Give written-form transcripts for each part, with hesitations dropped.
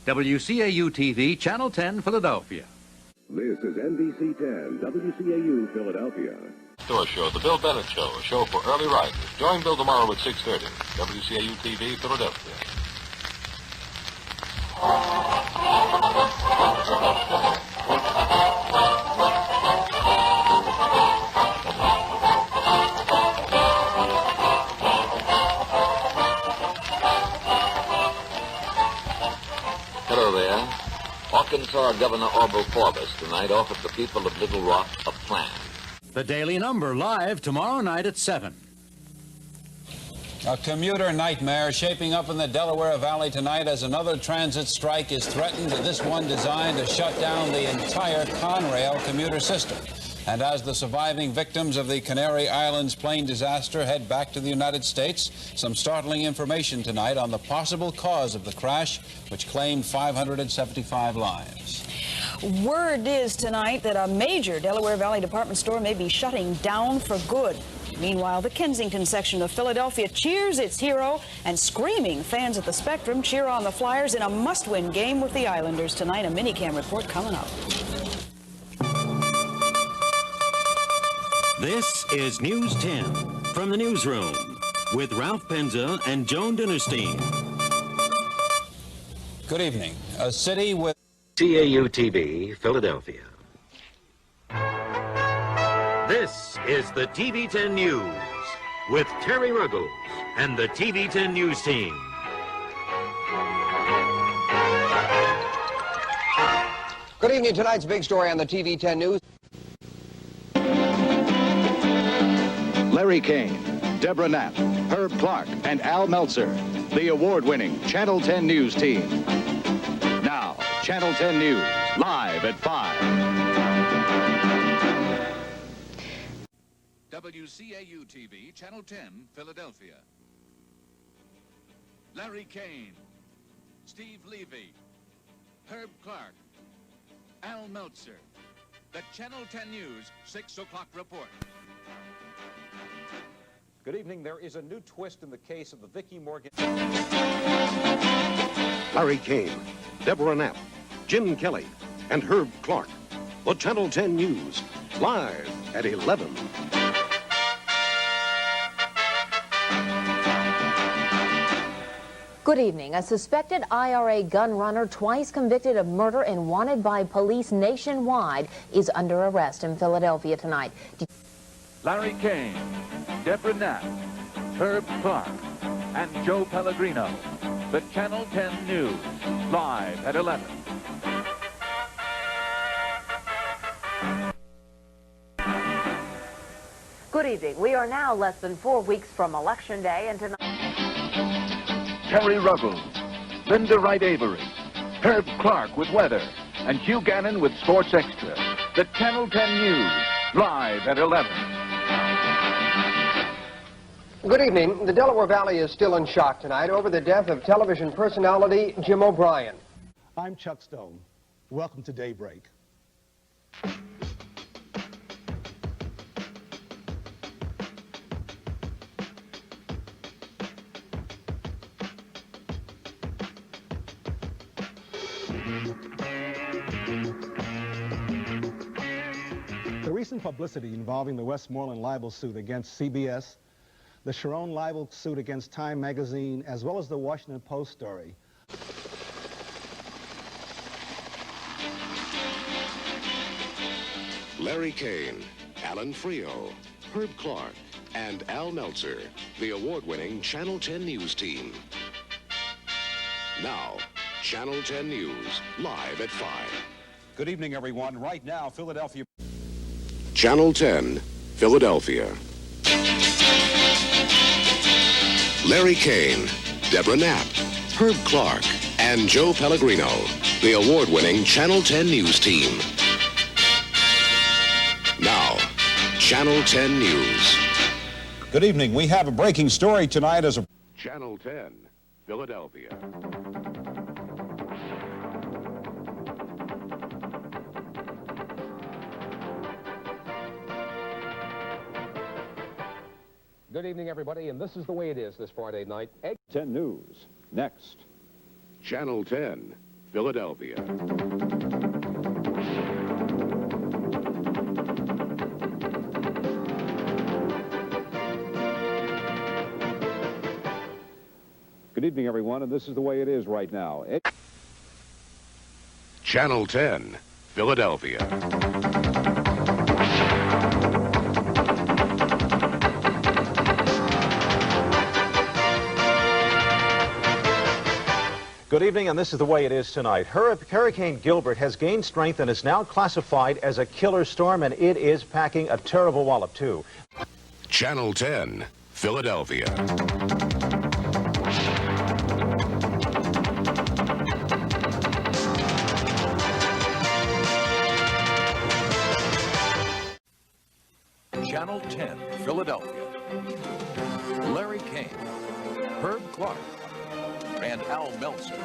WCAU TV, Channel 10, Philadelphia. This is NBC 10, WCAU, Philadelphia. Store Show, The Bill Bennett Show, a show for early risers. Join Bill tomorrow at 6:30. WCAU TV, Philadelphia. Hello there. Arkansas Governor Orville Forbes tonight offered the people of Little Rock a plan. The Daily Number live tomorrow night at 7. A commuter nightmare shaping up in the Delaware Valley tonight as another transit strike is threatened, this one designed to shut down the entire Conrail commuter system. And as the surviving victims of the Canary Islands plane disaster head back to the United States, some startling information tonight on the possible cause of the crash, which claimed 575 lives. Word is tonight that a major Delaware Valley department store may be shutting down for good. Meanwhile, the Kensington section of Philadelphia cheers its hero, and screaming fans at the Spectrum cheer on the Flyers in a must-win game with the Islanders tonight. A minicam report coming up. This is News 10 from the newsroom with Ralph Penza and Joan Dinnerstein. Good evening. A city with CAU TV, Philadelphia. This is the TV 10 News with Terry Ruggles and the TV 10 News team. Good evening. Tonight's big story on the TV 10 News. Larry Kane, Deborah Knapp, Herb Clark, and Al Meltzer, the award-winning Channel 10 News team. Now, Channel 10 News, live at 5. WCAU TV, Channel 10, Philadelphia. Larry Kane, Steve Levy, Herb Clark, Al Meltzer. The Channel 10 News 6 o'clock report. Good evening. There is a new twist in the case of the Vicki Morgan. Larry Kane, Deborah Knapp, Jim Kelly, and Herb Clark. The Channel 10 News, live at 11. Good evening. A suspected IRA gun runner, twice convicted of murder and wanted by police nationwide, is under arrest in Philadelphia tonight. Larry Kane, Deborah Knapp, Herb Clark, and Joe Pellegrino. The Channel 10 News, live at 11. Good evening. We are now less than 4 weeks from Election Day, and tonight... Terry Ruggles, Linda Wright Avery, Herb Clark with weather, and Hugh Gannon with Sports Extra. The Channel 10 News, live at 11. Good evening. The Delaware Valley is still in shock tonight over the death of television personality Jim O'Brien. I'm Chuck Stone. Welcome to Daybreak. The recent publicity involving the Westmoreland libel suit against CBS, the Sharon libel suit against Time magazine, as well as the Washington Post story. Larry Kane, Alan Frio, Herb Clark, and Al Meltzer, the award-winning Channel 10 News team. Now, Channel 10 News, live at 5. Good evening, everyone. Right now, Philadelphia. Channel 10, Philadelphia. Larry Kane, Deborah Knapp, Herb Clark, and Joe Pellegrino, the award-winning Channel 10 News team. Now, Channel 10 News. Good evening. We have a breaking story tonight as a... Channel 10, Philadelphia. Good evening, everybody, and this is the way it is this Friday night. 10 News, next. Channel 10, Philadelphia. Good evening, everyone, and this is the way it is right now. Channel 10, Philadelphia. Good evening, and this is the way it is tonight. Hurricane Gilbert has gained strength and is now classified as a killer storm, and it is packing a terrible wallop, too. Channel 10, Philadelphia. Channel 10, Philadelphia. Larry Kane, Herb Clark, and Al Meltzer.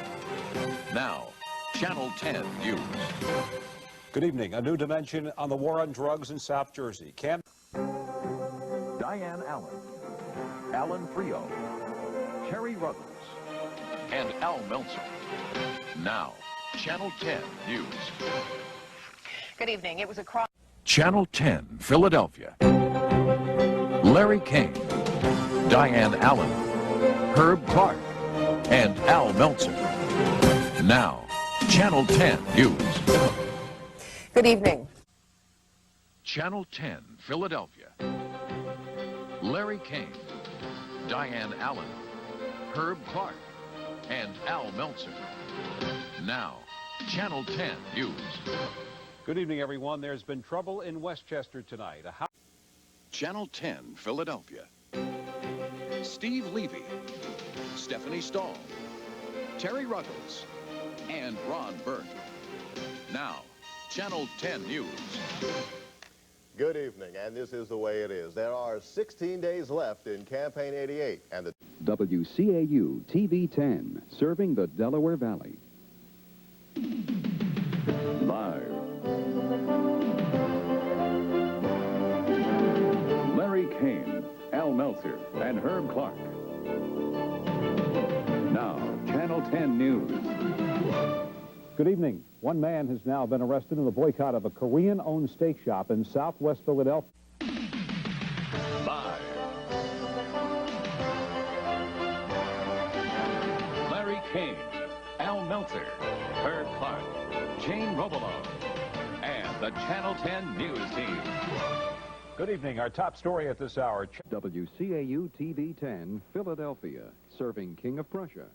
Now, Channel 10 News. Good evening. A new dimension on the war on drugs in South Jersey. Diane Allen, Alan Frio, Terry Ruggles, and Al Meltzer. Now, Channel 10 News. Good evening. It was a cross. Channel 10, Philadelphia. Larry Kane, Diane Allen, Herb Clark, and Al Meltzer. Now, Channel 10 News. Good evening. Channel 10, Philadelphia. Larry Kane, Diane Allen, Herb Clark, and Al Meltzer. Now, Channel 10 News. Good evening, everyone. There's been trouble in Westchester tonight. Channel 10, Philadelphia. Steve Levy, Stephanie Stahl, Terry Ruggles, and Ron Burke. Now, Channel 10 News. Good evening, and this is the way it is. There are 16 days left in Campaign 88, and the WCAU TV 10, serving the Delaware Valley. Live. Larry Kane, Al Meltzer, and Herb Clark. Now, Channel 10 News. Good evening. One man has now been arrested in the boycott of a Korean-owned steak shop in southwest Philadelphia. Live. Larry Kane, Al Meltzer, Herb Clark, Jane Robolo, and the Channel 10 News team. Good evening. Our top story at this hour. WCAU TV 10, Philadelphia, serving King of Prussia.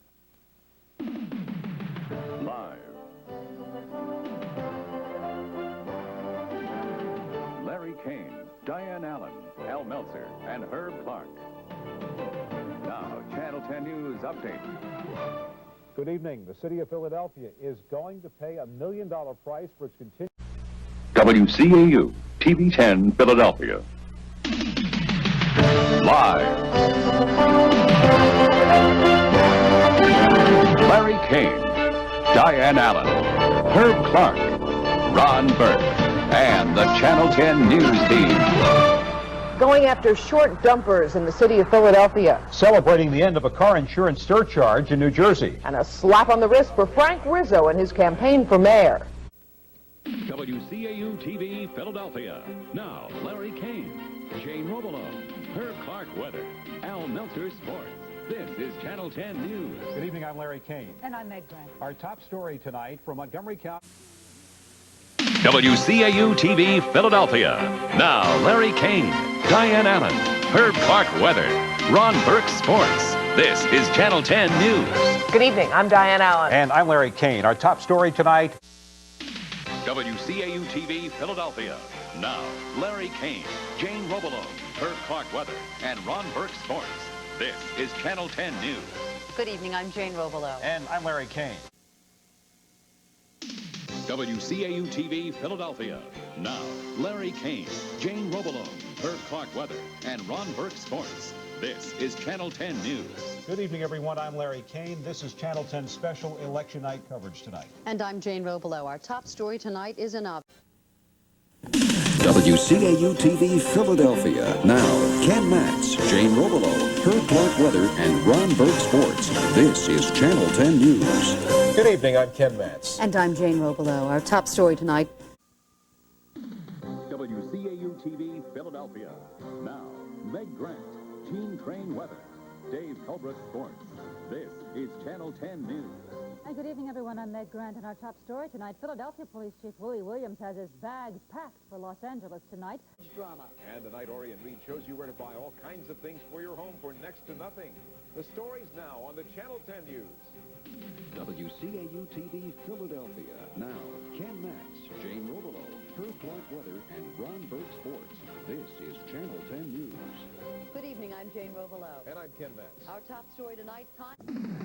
Live. Larry Kane, Diane Allen, Al Meltzer, and Herb Clark. Now, Channel 10 News update. Good evening. The city of Philadelphia is going to pay $1 million price for its continued... WCAU TV 10, Philadelphia. Live. Larry Kane, Diane Allen, Herb Clark, Ron Burke, and the Channel 10 News team. Going after short dumpers in the city of Philadelphia. Celebrating the end of a car insurance surcharge in New Jersey. And a slap on the wrist for Frank Rizzo and his campaign for mayor. WCAU TV, Philadelphia. Now, Larry Kane, Jane Robolo, Herb Clark weather, Al Meltzer sports. This is Channel 10 News. Good evening, I'm Larry Kane. And I'm Meg Grant. Our top story tonight from Montgomery County. WCAU TV, Philadelphia. Now, Larry Kane, Diane Allen, Herb Clark weather, Ron Burke sports. This is Channel 10 News. Good evening, I'm Diane Allen. And I'm Larry Kane. Our top story tonight. WCAU TV, Philadelphia. Now, Larry Kane, Jane Robolo, Herb Clark weather, and Ron Burke sports. This is Channel 10 News. Good evening, I'm Jane Robolo. And I'm Larry Kane. WCAU TV, Philadelphia. Now, Larry Kane, Jane Robolo, Herb Clark weather, and Ron Burke sports. This is Channel 10 News. Good evening, everyone. I'm Larry Kane. This is Channel 10 special election night coverage tonight. And I'm Jane Robolo. Our top story tonight is enough. WCAU TV, Philadelphia. Now, Ken Matz, Jane Robolo, Herb Clark weather, and Ron Burke sports. This is Channel 10 News. Good evening, I'm Ken Matz. And I'm Jane Robelow. Our top story tonight. WCAU TV, Philadelphia. Now, Meg Grant, Gene Crane weather, Dave Cobra sports. This is Channel 10 News. And good evening, everyone. I'm Meg Grant, and our top story tonight, Philadelphia Police Chief Willie Williams has his bags packed for Los Angeles tonight. Drama. And tonight, Orion Reed shows you where to buy all kinds of things for your home for next to nothing. The stories now on the Channel 10 News. WCAU TV, Philadelphia. Now, Ken Matz, Jane Robelow, Herb Clark weather, and Ron Burke sports. This is Channel 10 News. Good evening, I'm Jane Robelow. And I'm Ken Matz. Our top story tonight,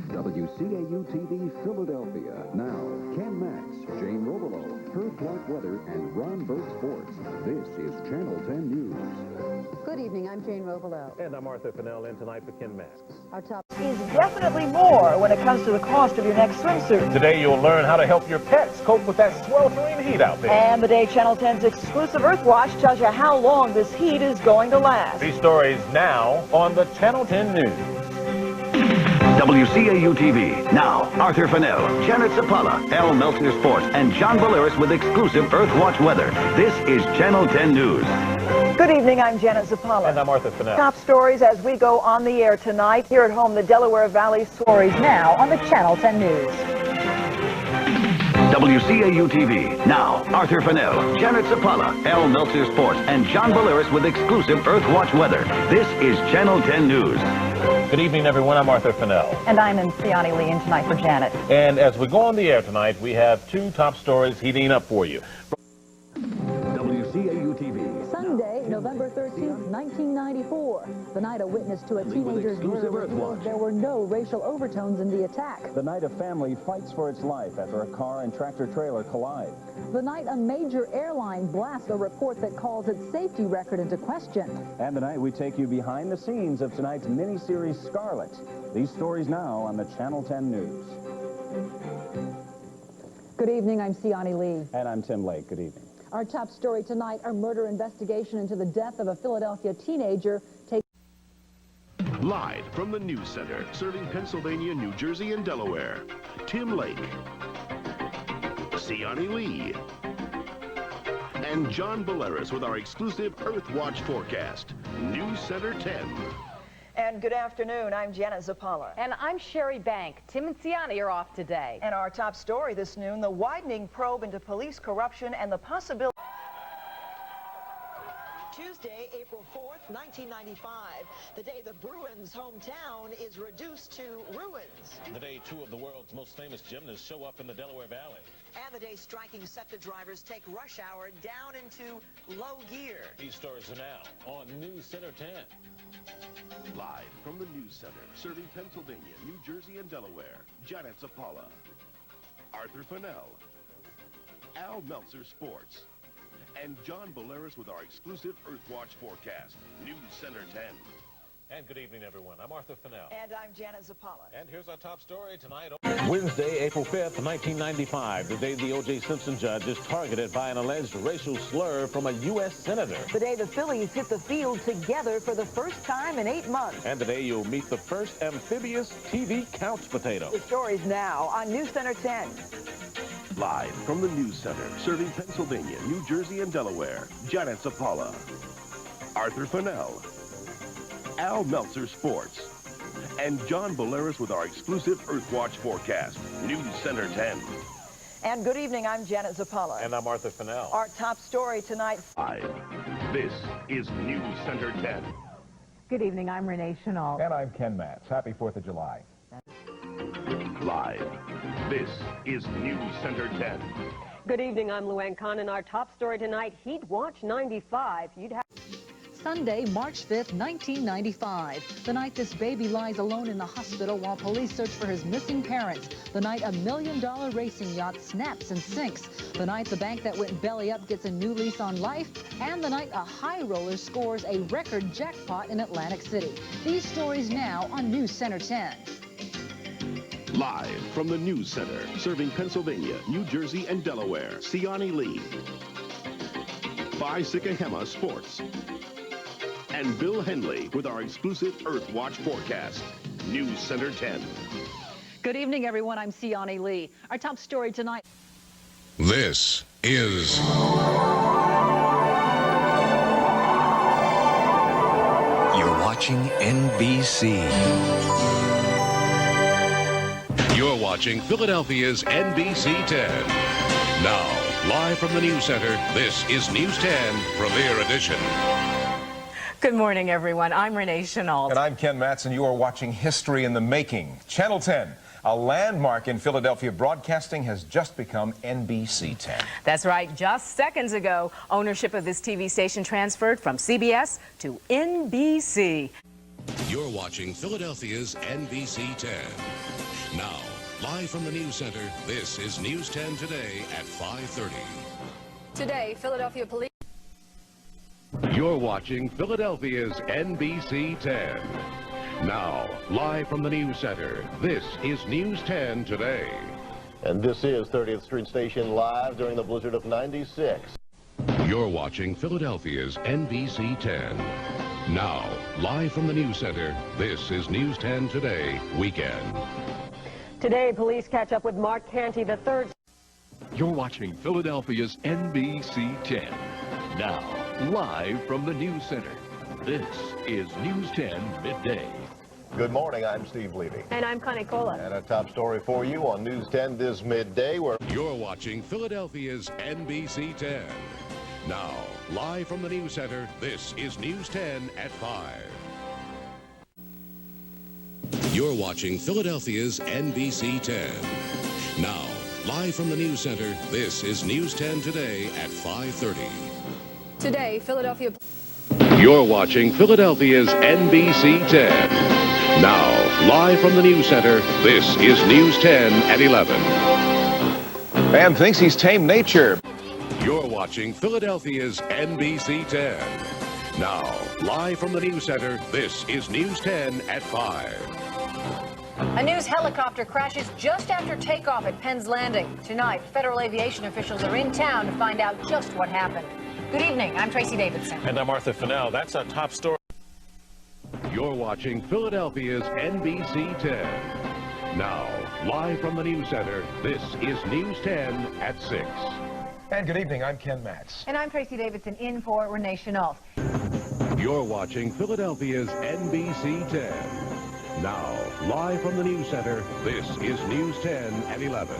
WCAU TV, Philadelphia. Now, Ken Matz, Jane Robelow, Herb Clark weather, and Ron Burke sports. This is Channel 10 News. Good evening, I'm Jane Robelow. And I'm Arthur Fennell, in tonight for Ken Matz. Our top is definitely more when it comes to the cost of your next swimsuit. Today, you'll learn how to help your pets cope with that sweltering heat out there. And the day Channel 10's exclusive Earth Watch tells you how long this heat is going to last. These stories now on the Channel 10 News. WCAU TV. Now, Arthur Fennell, Janet Zapala, Al Meltzer Sports, and John Valeris with exclusive Earth Watch weather. This is Channel 10 News. Good evening, I'm Janet Zapala. And I'm Arthur Fennell. Top stories as we go on the air tonight. Here at home, the Delaware Valley stories now on the Channel 10 News. WCAU TV. Now, Arthur Fennell, Janet Zapala, Al Meltzer Sports, and John Valeris with exclusive Earth Watch weather. This is Channel 10 News. Good evening, everyone. I'm Arthur Fennell. And I'm Siani Lee in tonight for Janet. And as we go on the air tonight, we have two top stories heating up for you. WCAU TV. Sunday, November 13th, 1994. The night a witness to a teenager's murder revealed there were no racial overtones in the attack. The night a family fights for its life after a car and tractor-trailer collide. The night a major airline blasts a report that calls its safety record into question. And tonight we take you behind the scenes of tonight's miniseries Scarlet. These stories now on the Channel 10 News. Good evening, I'm Siani Lee. And I'm Tim Lake. Good evening. Our top story tonight, a murder investigation into the death of a Philadelphia teenager takes live from the News Center, serving Pennsylvania, New Jersey, and Delaware. Tim Lake, Siani Lee, and John Valeris with our exclusive Earth Watch forecast. News Center 10. And good afternoon, I'm Janet Zapala. And I'm Sherry Bank. Tim and Siani are off today. And our top story this noon, the widening probe into police corruption and the possibility. Tuesday, April 4th, 1995, the day the Bruins' hometown is reduced to ruins. The day two of the world's most famous gymnasts show up in the Delaware Valley. And the day striking sector drivers take rush hour down into low gear. These stories are now on News Center 10. Live from the News Center, serving Pennsylvania, New Jersey, and Delaware, Janet Zapala, Arthur Fennell, Al Meltzer Sports, and John Valeris with our exclusive Earth Watch forecast. News Center 10. And good evening, everyone. I'm Arthur Fennell. And I'm Janet Zapala. And here's our top story tonight. Wednesday, April 5th, 1995, the day the O.J. Simpson judge is targeted by an alleged racial slur from a U.S. senator. The day the Phillies hit the field together for the first time in 8 months. And today you'll meet the first amphibious TV couch potato. The stories now on News Center 10. Live from the News Center, serving Pennsylvania, New Jersey, and Delaware, Janet Zapala, Arthur Fennell, Al Meltzer Sports, and John Valeris with our exclusive Earth Watch forecast. News Center 10. And good evening, I'm Janet Zapala. And I'm Arthur Fennell. Our top story tonight. This is News Center 10. Good evening, I'm Renee Chenault. And I'm Ken Matz. Happy 4th of July. Live, this is News Center 10. Good evening, I'm Luann Kahn, and our top story tonight, Heat Watch 95. You'd have Sunday, March 5th, 1995. The night this baby lies alone in the hospital while police search for his missing parents. The night a $1 million racing yacht snaps and sinks. The night the bank that went belly up gets a new lease on life. And the night a high roller scores a record jackpot in Atlantic City. These stories now on News Center 10. Live from the News Center, serving Pennsylvania, New Jersey, and Delaware, Siani Lee, Sikahema Sports, and Bill Henley with our exclusive Earth Watch forecast. News Center 10. Good evening, everyone. I'm Siani Lee. Our top story tonight. This is You're watching NBC. You're watching Philadelphia's NBC 10. Now, live from the News Center, this is News 10 Premiere Edition. Good morning, everyone. I'm Renee Chenault. And I'm Ken Matz, and you are watching History in the Making. Channel 10, a landmark in Philadelphia broadcasting, has just become NBC 10. That's right. Just seconds ago, ownership of this TV station transferred from CBS to NBC. You're watching Philadelphia's NBC 10. Now, live from the News Center, this is News 10 Today at 5:30. Today, Philadelphia police... You're watching Philadelphia's NBC 10. Now, live from the News Center, this is News 10 Today. And this is 30th Street Station live during the blizzard of 96. You're watching Philadelphia's NBC 10. Now, live from the News Center, this is News 10 Today, Weekend. Today, police catch up with Mark Canty III. You're watching Philadelphia's NBC 10. Now, live from the News Center, this is News 10 Midday. Good morning, I'm Steve Levy. And I'm Connie Cola. And a top story for you on News 10 this midday. Where You're watching Philadelphia's NBC 10. Now, live from the News Center, this is News 10 at 5. You're watching Philadelphia's NBC 10. Now, live from the News Center, this is News 10 Today at 5:30. Today, Philadelphia... You're watching Philadelphia's NBC 10. Now, live from the News Center, this is News 10 at 11. Man thinks he's tamed nature. You're watching Philadelphia's NBC 10. Now, live from the News Center, this is News 10 at 5. A news helicopter crashes just after takeoff at Penn's Landing. Tonight, federal aviation officials are in town to find out just what happened. Good evening. I'm Tracy Davidson. And I'm Arthur Fennell. That's our top story. You're watching Philadelphia's NBC 10. Now, live from the News Center, this is News 10 at 6. And good evening, I'm Ken Matz. And I'm Tracy Davidson, in for Renee Chenault. You're watching Philadelphia's NBC 10. Now, live from the News Center, this is News 10 at 11.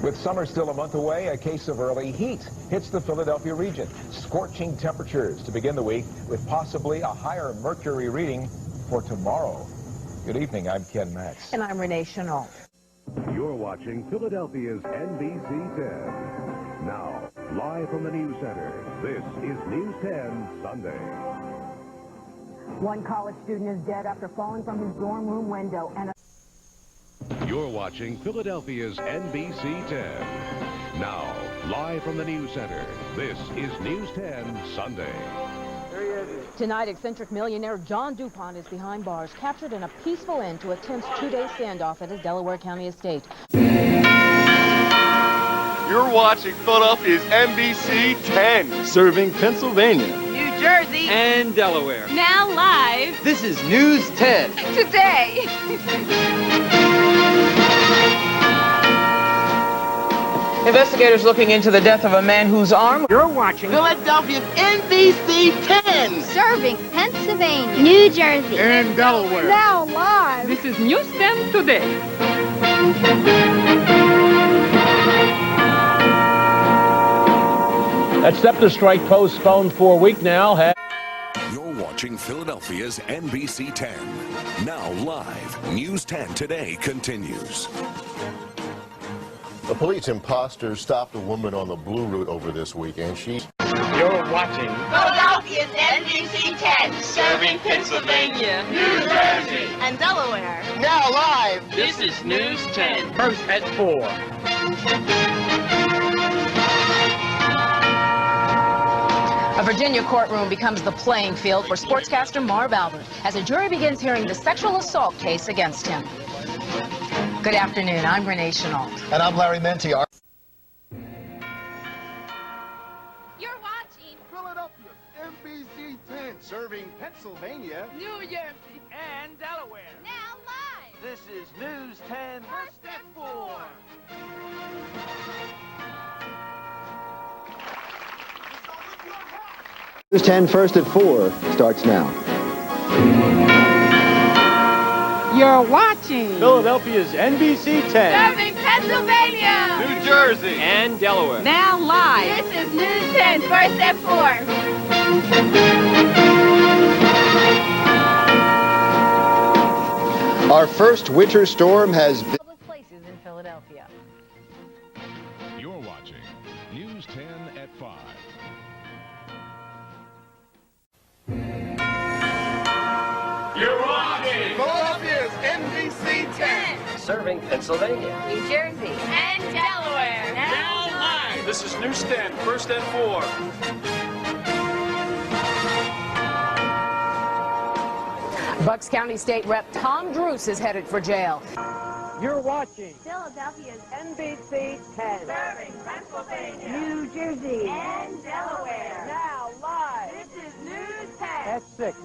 With summer still a month away, a case of early heat hits the Philadelphia region. Scorching temperatures to begin the week with possibly a higher mercury reading for tomorrow. Good evening, I'm Ken Matz. And I'm Renee Chenault. You're watching Philadelphia's NBC 10. Now, live from the News Center, this is News 10 Sunday. One college student is dead after falling from his dorm room window. And You're watching Philadelphia's NBC 10. Now, live from the News Center, this is News 10 Sunday. Tonight, eccentric millionaire John DuPont is behind bars, captured in a peaceful end to a tense two-day standoff at his Delaware County estate. You're watching Philadelphia's NBC 10, serving Pennsylvania, New Jersey, and Delaware. Now live. This is News 10. Today. Investigators looking into the death of a man whose arm... You're watching Philadelphia's NBC 10. Serving Pennsylvania, New Jersey, and Delaware. Now live. This is News 10 Today. That scepter strike postponed for a week now. You're watching Philadelphia's NBC 10. Now live, News 10 Today continues. The police imposters stopped a woman on the Blue Route over this weekend. You're watching Philadelphia's NBC 10, serving Pennsylvania, New Jersey, and Delaware. now live. This is News 10. First at 4. A Virginia courtroom becomes the playing field for sportscaster Marv Albert as a jury begins hearing the sexual assault case against him. Good afternoon. I'm Renee Chenault. And I'm Larry Menti. You're watching Philadelphia's NBC 10, serving Pennsylvania, New Jersey, and Delaware. Now live. This is News 10, First at 4. News 10 First at 4 starts now. You're watching Philadelphia's NBC 10. Serving Pennsylvania, New Jersey. And Delaware. now live. This is News 10 First at 4. Our first winter storm has been... Public places in Philadelphia. You're watching News 10 at 5. You're watching Philadelphia's NBC 10. Serving Pennsylvania. New Jersey. And Delaware. Now live. This is News 10, First at 4. Bucks County State Rep Tom Druce is headed for jail. You're watching Philadelphia's NBC 10. Serving Pennsylvania, New Jersey. and Delaware. Now live. This is News 10. at 6.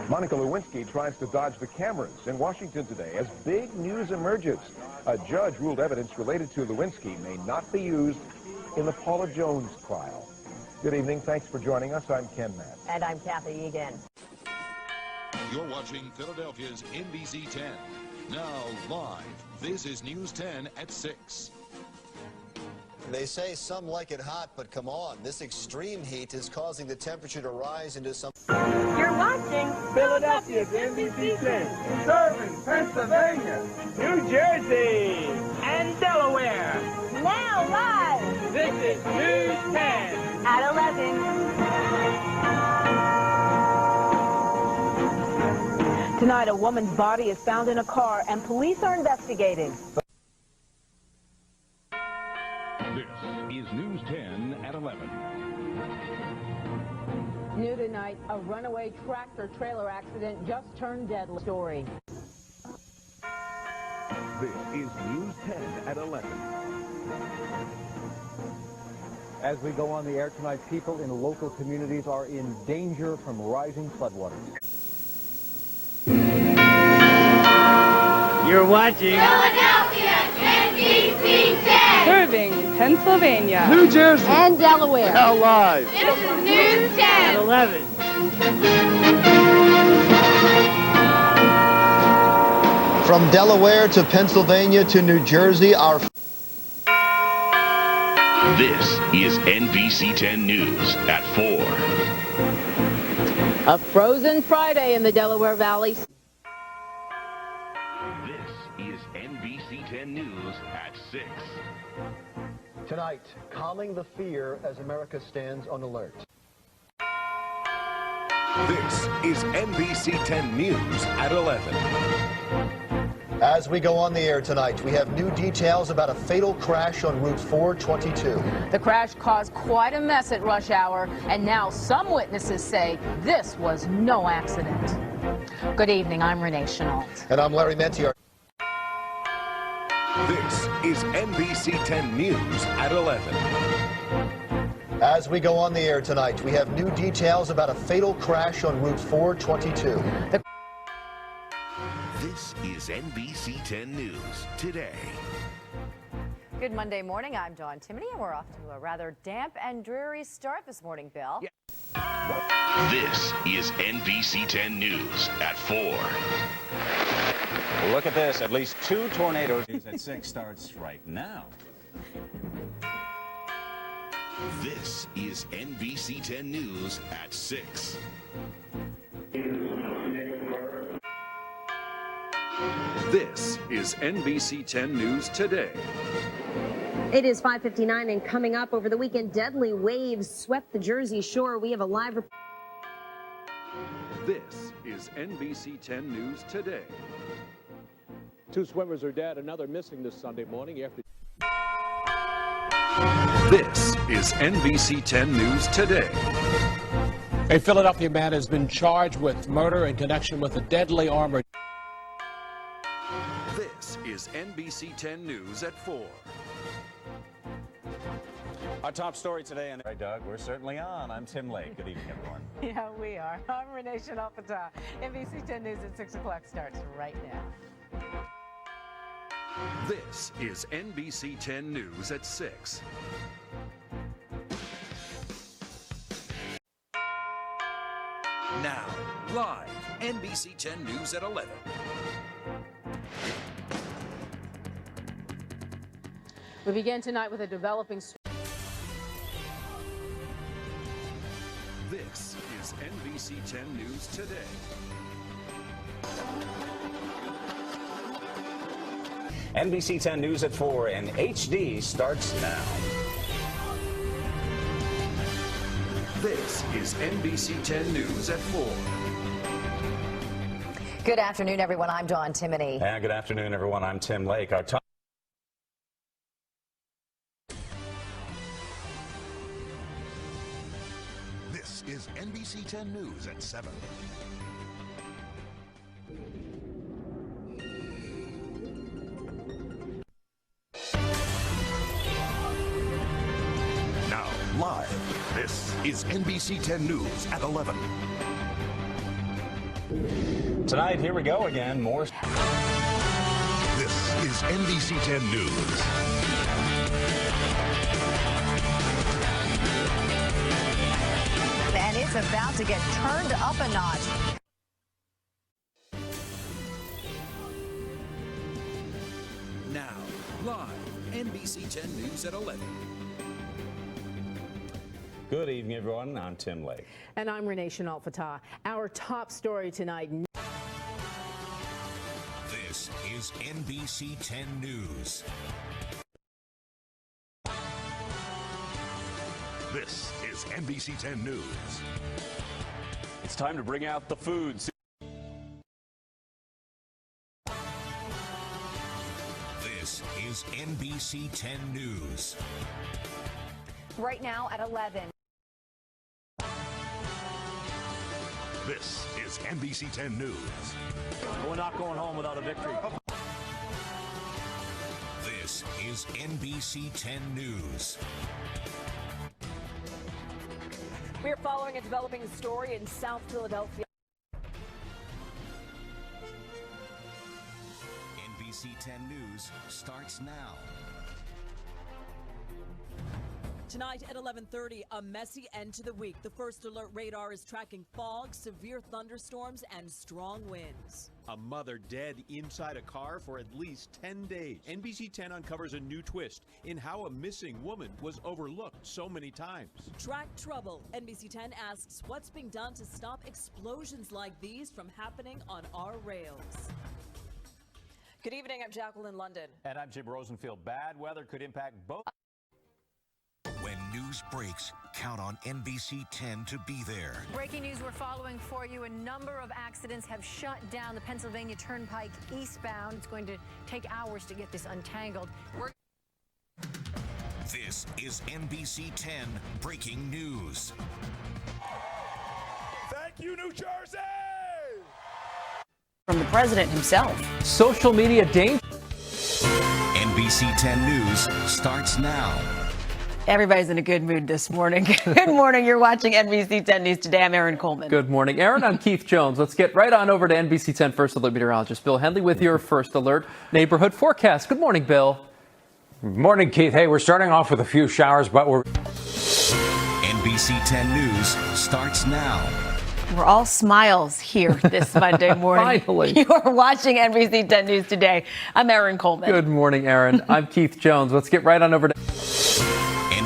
Monica Lewinsky tries to dodge the cameras in Washington today as big news emerges. A judge ruled evidence related to Lewinsky may not be used in the Paula Jones trial. Good evening. Thanks for joining us. I'm Ken Matt. And I'm Kathy Egan. You're watching Philadelphia's NBC 10. Now live, this is News 10 at 6. They say some like it hot, but come on, this extreme heat is causing the temperature to rise into some... You're watching Philadelphia's NBC 10. Serving Pennsylvania, New Jersey, and Delaware. now live. This is News 10. At 11. Tonight, a woman's body is found in a car, and police are investigating. This is News 10 at 11. New tonight, a runaway tractor-trailer accident just turned deadly. Story. This is News 10 at 11. As we go on the air tonight, people in local communities are in danger from rising floodwaters. You're watching Philadelphia's NBC 10. Serving Pennsylvania, New Jersey, And Delaware. now live. This is News 10. At 11. From Delaware to Pennsylvania to New Jersey, our... This is NBC 10 News at 4. A frozen Friday in the Delaware Valley. This is NBC 10 News at 6. Tonight, calming the fear as America stands on alert. This is NBC 10 News at 11. As we go on the air tonight, we have new details about a fatal crash on Route 422. The crash caused quite a mess at rush hour, and now some witnesses say this was no accident. Good evening, I'm Renee Chenault. And I'm Larry Mentier. This is NBC 10 News at 11. As we go on the air tonight, we have new details about a fatal crash on Route 422. This is NBC 10 News today. Good Monday morning. I'm Dawn Timoney, and we're off to a rather damp and dreary start this morning, Bill. This is NBC 10 News at 4. Look at this. At least 2 tornadoes. At 6 starts right now. This is NBC 10 News at 6. This is NBC 10 News Today. It is 5:59, and coming up over the weekend, deadly waves swept the Jersey Shore. We have a live report. This is NBC 10 News Today. 2 swimmers are dead, another missing this Sunday morning after... This is NBC 10 News Today. A Philadelphia man has been charged with murder in connection with a deadly armored... This is NBC 10 News at 4. Our top story today. All right, Doug, we're certainly on. I'm Tim Lake. Good evening, everyone. Yeah, we are. I'm Renee Chanel-Fatah. NBC 10 News at 6 o'clock starts right now. This is NBC 10 News at 6. Now, live, NBC 10 News at 11. We begin tonight with a developing story. This is NBC 10 News Today. NBC 10 News at 4 and HD starts now. This is NBC 10 News at 4. Good afternoon, everyone. I'm Dawn Timoney. And good afternoon, everyone. I'm Tim Lake. Our top. This is NBC 10 News at 7. Now, live, this is NBC 10 News at 11. Tonight, here we go again. More. This is NBC 10 News. And it's about to get turned up a notch. Now, live, NBC 10 News at 11. Good evening, everyone. I'm Tim Lake. And I'm Renee Chanel-Fatah. Our top story tonight. This is NBC 10 News. This is NBC 10 News. It's time to bring out the foods. This is NBC 10 News. Right now at 11. This is NBC 10 News. We're not going home without a victory. This is NBC 10 News. We're following a developing story in South Philadelphia. NBC 10 News starts now. Tonight at 11:30, a messy end to the week. The first alert radar is tracking fog, severe thunderstorms, and strong winds. A mother dead inside a car for at least 10 days. NBC 10 uncovers a new twist in how a missing woman was overlooked so many times. Track trouble. NBC 10 asks what's being done to stop explosions like these from happening on our rails. Good evening, I'm Jacqueline London. And I'm Jim Rosenfield. Bad weather could impact both. When news breaks, count on NBC 10 to be there. Breaking news we're following for you. A number of accidents have shut down the Pennsylvania Turnpike eastbound. It's going to take hours to get this untangled. This is NBC 10 breaking news. Thank you, New Jersey! From the president himself. Social media danger. NBC 10 News starts now. Everybody's in a good mood this morning. Good morning. You're watching NBC 10 News Today. I'm Aaron Coleman. Good morning, Aaron. I'm Keith Jones. Let's get right on over to NBC 10 First Alert meteorologist Bill Henley with your First Alert neighborhood forecast. Good morning, Bill. Good morning, Keith. Hey, we're starting off with a few showers, but we're... NBC 10 News starts now. We're all smiles here this Monday morning. Finally. You are watching NBC 10 News Today. I'm Aaron Coleman. Good morning, Aaron. I'm Keith Jones. Let's get right on over to...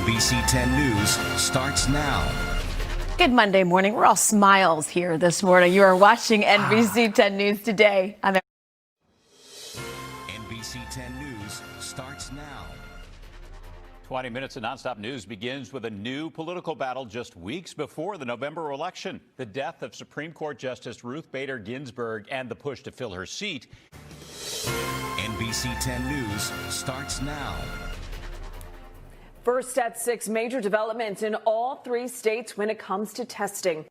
NBC 10 News starts now. Good Monday morning. We're all smiles here this morning. You are watching NBC 10 News Today. I'm NBC 10 News starts now. 20 minutes of nonstop news begins with a new political battle just weeks before the November election. The death of Supreme Court Justice Ruth Bader Ginsburg and the push to fill her seat. NBC 10 News starts now. First at 6, major developments in all 3 states when it comes to testing.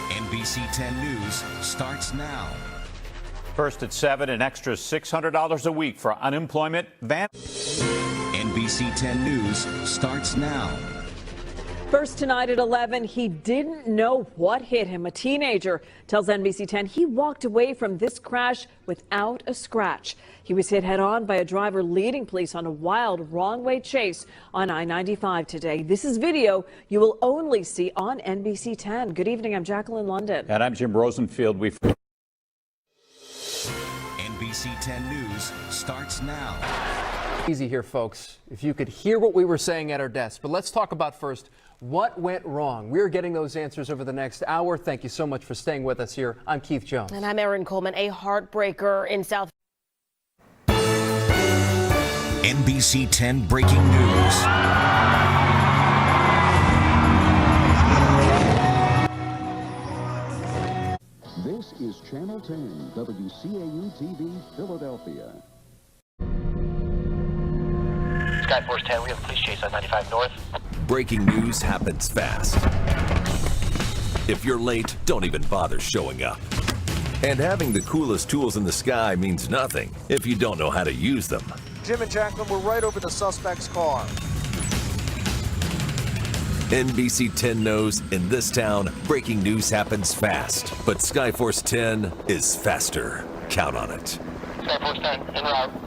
NBC 10 News starts now. First at 7, an extra $600 a week for unemployment. NBC NBC 10 News starts now. First tonight at 11, he didn't know what hit him. A teenager tells NBC 10 he walked away from this crash without a scratch. He was hit head-on by a driver leading police on a wild wrong-way chase on I-95 today. This is video you will only see on NBC 10. Good evening, I'm Jacqueline London. And I'm Jim Rosenfield. NBC 10 News starts now. Easy here, folks. If you could hear what we were saying at our desk. But let's talk about first what went wrong. We're getting those answers over the next hour. Thank you so much for staying with us here. I'm Keith Jones. And I'm Erin Coleman. A heartbreaker in South. NBC 10 breaking news. This is Channel 10, WCAU TV, Philadelphia. Skyforce 10, we have a police chase on 95 North. Breaking news happens fast. If you're late, don't even bother showing up. And having the coolest tools in the sky means nothing if you don't know how to use them. Jim and Jacqueline were right over the suspect's car. NBC 10 knows in this town, breaking news happens fast. But Skyforce 10 is faster. Count on it. Skyforce 10, en route.